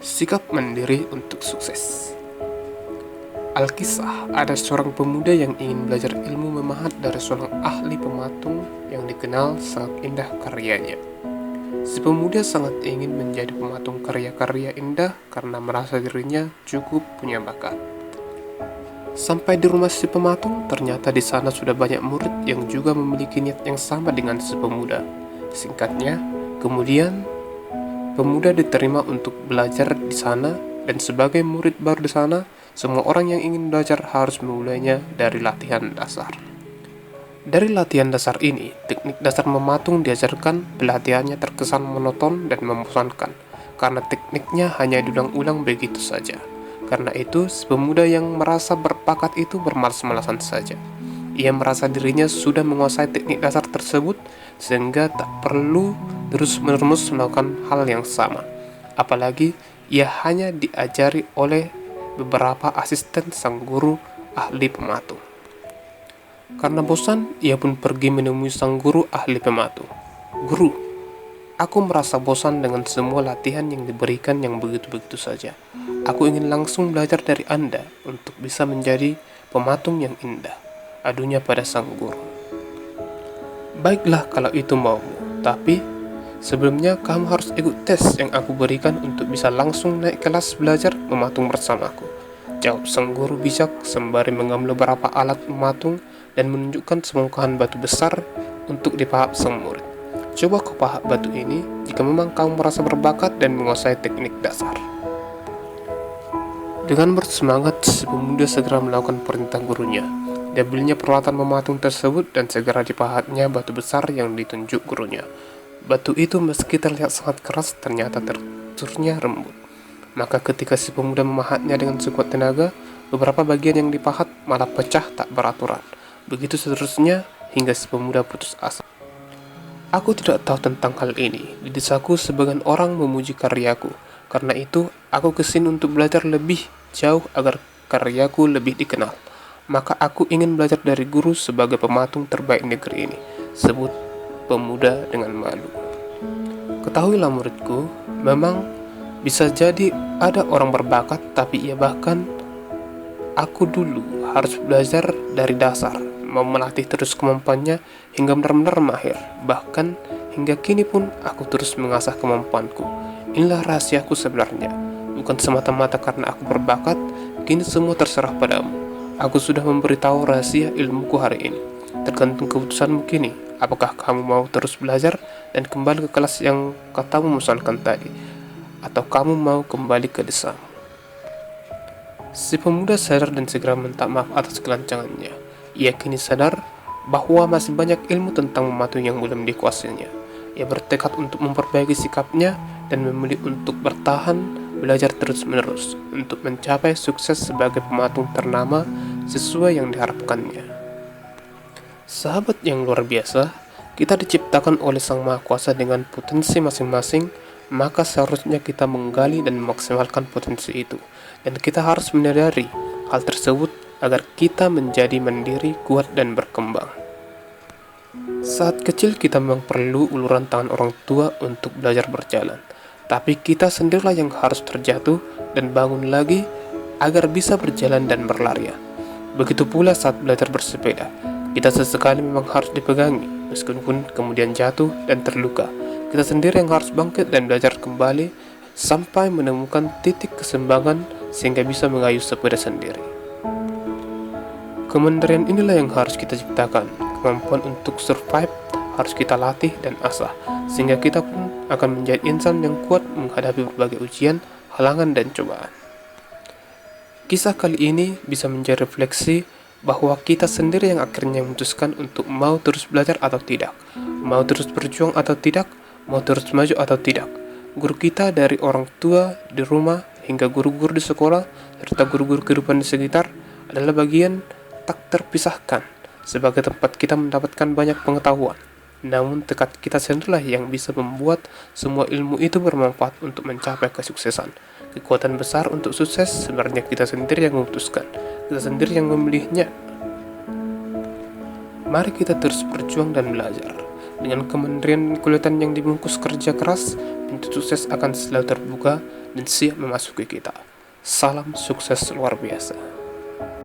Sikap mandiri untuk sukses. Alkisah, ada seorang pemuda yang ingin belajar ilmu memahat dari seorang ahli pematung yang dikenal sangat indah karyanya. Si pemuda sangat ingin menjadi pematung karya-karya indah karena merasa dirinya cukup punya bakat. Sampai di rumah si pematung, ternyata di sana sudah banyak murid yang juga memiliki niat yang sama dengan si pemuda. Singkatnya, kemudian pemuda diterima untuk belajar di sana, dan sebagai murid baru di sana, semua orang yang ingin belajar harus memulainya dari latihan dasar. Dari latihan dasar ini, teknik dasar mematung diajarkan. Pelatihannya terkesan monoton dan membosankan, karena tekniknya hanya diulang-ulang begitu saja. Karena itu, si pemuda yang merasa berbakat itu bermalas-malasan saja. Ia merasa dirinya sudah menguasai teknik dasar tersebut, sehingga tak perlu terus-menerus melakukan hal yang sama. Apalagi ia hanya diajari oleh beberapa asisten sang guru ahli pematung. Karena bosan, ia pun pergi menemui sang guru ahli pematung. "Guru, aku merasa bosan dengan semua latihan yang diberikan yang begitu-begitu saja. Aku ingin langsung belajar dari Anda untuk bisa menjadi pematung yang indah," adunya pada sang guru. "Baiklah kalau itu maumu, tapi sebelumnya kamu harus ikut tes yang aku berikan untuk bisa langsung naik kelas belajar mematung bersamaku," jawab sang guru bijak sembari mengambil beberapa alat mematung dan menunjukkan sebongkahan batu besar untuk dipahak sang murid. "Coba kau pahak batu ini jika memang kamu merasa berbakat dan menguasai teknik dasar." Dengan bersemangat, si pemuda segera melakukan perintah gurunya. Diambilnya peralatan mematung tersebut dan segera dipahatnya batu besar yang ditunjuk gurunya. Batu itu meski terlihat sangat keras, ternyata teksturnya lembut. Maka ketika si pemuda memahatnya dengan sekuat tenaga, beberapa bagian yang dipahat malah pecah tak beraturan. Begitu seterusnya hingga si pemuda putus asa. "Aku tidak tahu tentang hal ini. Di desaku sebagian orang memuji karyaku. Karena itu, aku kesini untuk belajar lebih jauh agar karyaku lebih dikenal. Maka aku ingin belajar dari guru sebagai pematung terbaik negeri ini," sebut pemuda dengan malu. "Ketahuilah muridku, memang bisa jadi ada orang berbakat, tapi ia bahkan aku dulu harus belajar dari dasar, mau melatih terus kemampuannya hingga benar-benar mahir. Bahkan hingga kini pun aku terus mengasah kemampuanku. Inilah rahasiaku sebenarnya. Bukan semata-mata karena aku berbakat, kini semua terserah padamu. Aku sudah memberitahu rahasia ilmuku hari ini. Tergantung keputusanmu kini. Apakah kamu mau terus belajar dan kembali ke kelas yang katamu musalkan tadi, atau kamu mau kembali ke desamu?" Si pemuda sadar dan segera minta maaf atas kelancangannya. Ia kini sadar bahwa masih banyak ilmu tentang mematung yang belum dikuasainya. Ia bertekad untuk memperbaiki sikapnya dan memilih untuk bertahan belajar terus-menerus untuk mencapai sukses sebagai pematung ternama sesuai yang diharapkannya. Sahabat yang luar biasa, kita diciptakan oleh Sang Maha Kuasa dengan potensi masing-masing, maka seharusnya kita menggali dan memaksimalkan potensi itu. Dan kita harus menyadari hal tersebut agar kita menjadi mandiri, kuat, dan berkembang. Saat kecil kita memang perlu uluran tangan orang tua untuk belajar berjalan. Tapi kita sendirilah yang harus terjatuh dan bangun lagi agar bisa berjalan dan berlari. Begitu pula saat belajar bersepeda. Kita sesekali memang harus dipegangi, meskipun kemudian jatuh dan terluka. Kita sendiri yang harus bangkit dan belajar kembali sampai menemukan titik keseimbangan sehingga bisa mengayuh sepeda sendiri. Kemandirian inilah yang harus kita ciptakan. Kemampuan untuk survive harus kita latih dan asah, sehingga kita pun akan menjadi insan yang kuat menghadapi berbagai ujian, halangan, dan cobaan. Kisah kali ini bisa menjadi refleksi bahwa kita sendiri yang akhirnya memutuskan untuk mau terus belajar atau tidak, mau terus berjuang atau tidak, mau terus maju atau tidak. Guru kita dari orang tua di rumah hingga guru-guru di sekolah serta guru-guru kehidupan di sekitar adalah bagian tak terpisahkan sebagai tempat kita mendapatkan banyak pengetahuan. Namun tekad kita sendirilah yang bisa membuat semua ilmu itu bermanfaat untuk mencapai kesuksesan. Kekuatan besar untuk sukses sebenarnya kita sendiri yang memutuskan, kita sendiri yang memilihnya. Mari kita terus berjuang dan belajar. Dengan kemandirian dan kekuatan yang dibungkus kerja keras, pintu sukses akan selalu terbuka dan siap memasuki kita. Salam sukses luar biasa.